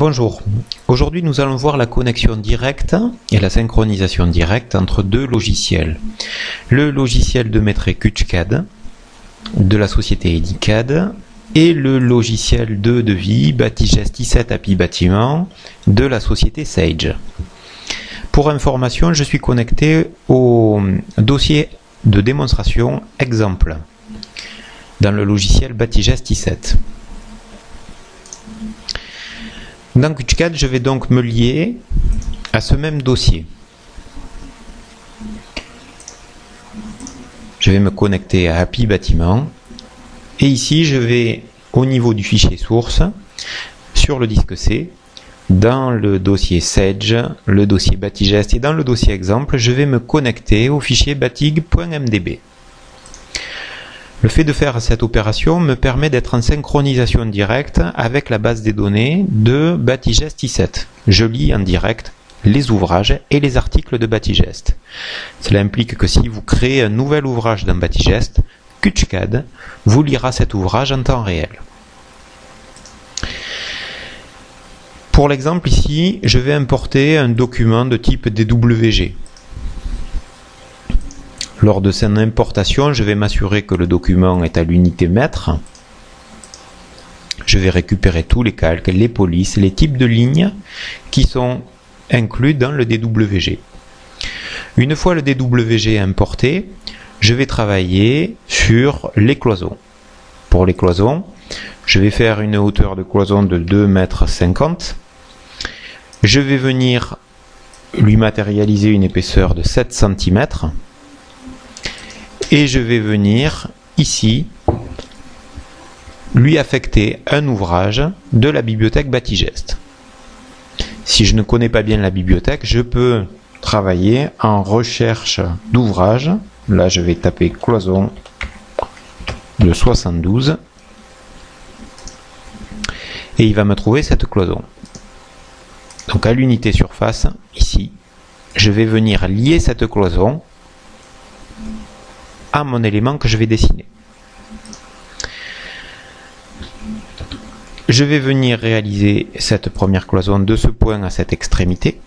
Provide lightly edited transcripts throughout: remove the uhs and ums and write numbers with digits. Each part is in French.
Bonjour, aujourd'hui nous allons voir la connexion directe et la synchronisation directe entre deux logiciels. Le logiciel de maîtrise QtchCAD de la société Edicad et le logiciel de devis Batigest i7 API Bâtiment de la société Sage. Pour information, je suis connecté au dossier de démonstration exemple dans le logiciel Batigest i7. Dans QtchCAD, je vais donc me lier à ce même dossier. Je vais me connecter à API Bâtiment et ici je vais au niveau du fichier source sur le disque C, dans le dossier Sage, le dossier Batigest et dans le dossier exemple, je vais me connecter au fichier batig.mdb. Le fait de faire cette opération me permet d'être en synchronisation directe avec la base des données de Batigest i7. Je lis en direct les ouvrages et les articles de Batigest. Cela implique que si vous créez un nouvel ouvrage dans Batigest, QtchCAD vous lira cet ouvrage en temps réel. Pour l'exemple ici, je vais importer un document de type DWG. Lors de son importation, je vais m'assurer que le document est à l'unité mètre. Je vais récupérer tous les calques, les polices, les types de lignes qui sont inclus dans le DWG. Une fois le DWG importé, je vais travailler sur les cloisons. Pour les cloisons, je vais faire une hauteur de cloison de 2,50 m. Je vais venir lui matérialiser une épaisseur de 7 cm. Et je vais venir ici lui affecter un ouvrage de la bibliothèque Batigest. Si je ne connais pas bien la bibliothèque, je peux travailler en recherche d'ouvrages. Là, je vais taper cloison de 72 et il va me trouver cette cloison. Donc à l'unité surface, ici, je vais venir lier cette cloison à mon élément que je vais dessiner. Je vais venir réaliser cette première cloison de ce point à cette extrémité.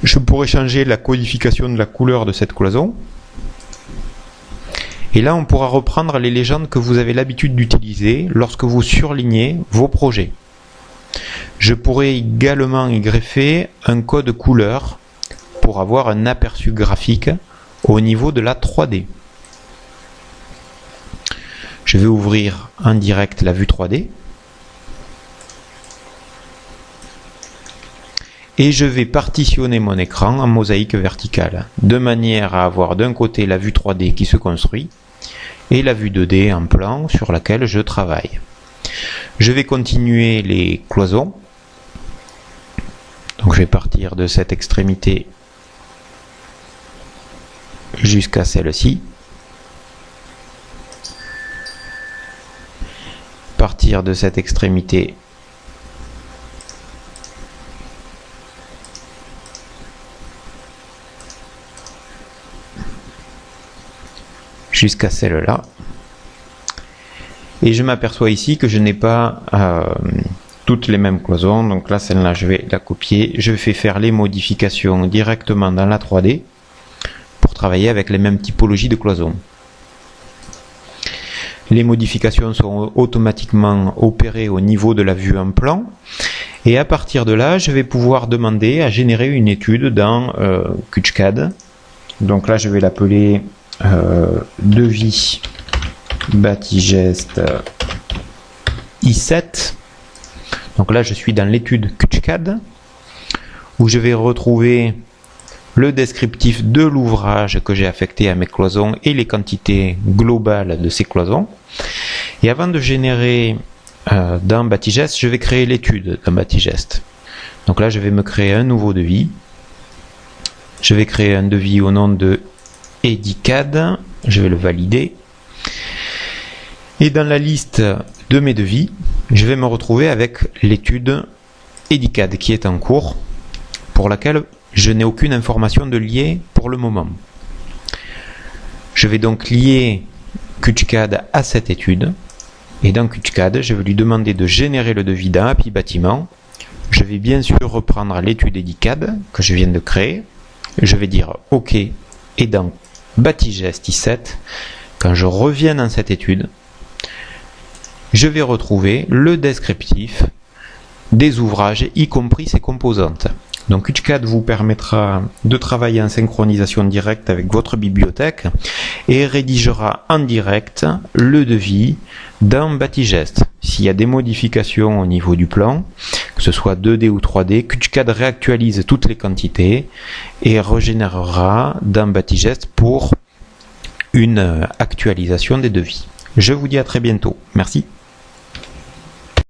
Je pourrais changer la codification de la couleur de cette cloison. Et là, on pourra reprendre les légendes que vous avez l'habitude d'utiliser lorsque vous surlignez vos projets. Je pourrais également y greffer un code couleur pour avoir un aperçu graphique au niveau de la 3D. Je vais ouvrir en direct la vue 3D et je vais partitionner mon écran en mosaïque verticale de manière à avoir d'un côté la vue 3D qui se construit et la vue 2D en plan sur laquelle je travaille. Je vais continuer les cloisons. Donc je vais partir de cette extrémité jusqu'à celle-ci. Partir de cette extrémité jusqu'à celle-là. Et je m'aperçois ici que je n'ai pas toutes les mêmes cloisons. Donc là, celle-là, je vais la copier. Je vais faire les modifications directement dans la 3D. Travailler avec les mêmes typologies de cloisons. Les modifications sont automatiquement opérées au niveau de la vue en plan et à partir de là je vais pouvoir demander à générer une étude dans QtchCAD. Donc là je vais l'appeler devis Batigest i7. Donc là je suis dans l'étude QtchCAD où je vais retrouver le descriptif de l'ouvrage que j'ai affecté à mes cloisons et les quantités globales de ces cloisons. Et avant de générer dans Batigest, je vais créer l'étude dans Batigest. Donc là, je vais me créer un nouveau devis. Je vais créer un devis au nom de Edicad. Je vais le valider. Et dans la liste de mes devis, je vais me retrouver avec l'étude Edicad qui est en cours, pour laquelle je n'ai aucune information de lier pour le moment. Je vais donc lier QtchCAD à cette étude Et dans QuickCAD, je vais lui demander de générer le devis d'un API bâtiment. Je vais bien sûr reprendre l'étude EDICAD que je viens de créer. Je vais dire OK. Et dans Bâtigest I7, quand je reviens dans cette étude, je vais retrouver le descriptif des ouvrages, y compris ses composantes. Donc QuickCAD vous permettra de travailler en synchronisation directe avec votre bibliothèque et rédigera en direct le devis dans Bâtigest. S'il y a des modifications au niveau du plan, que ce soit 2D ou 3D, QuickCAD réactualise toutes les quantités et régénérera dans Bâtigest pour une actualisation des devis. Je vous dis à très bientôt. Merci.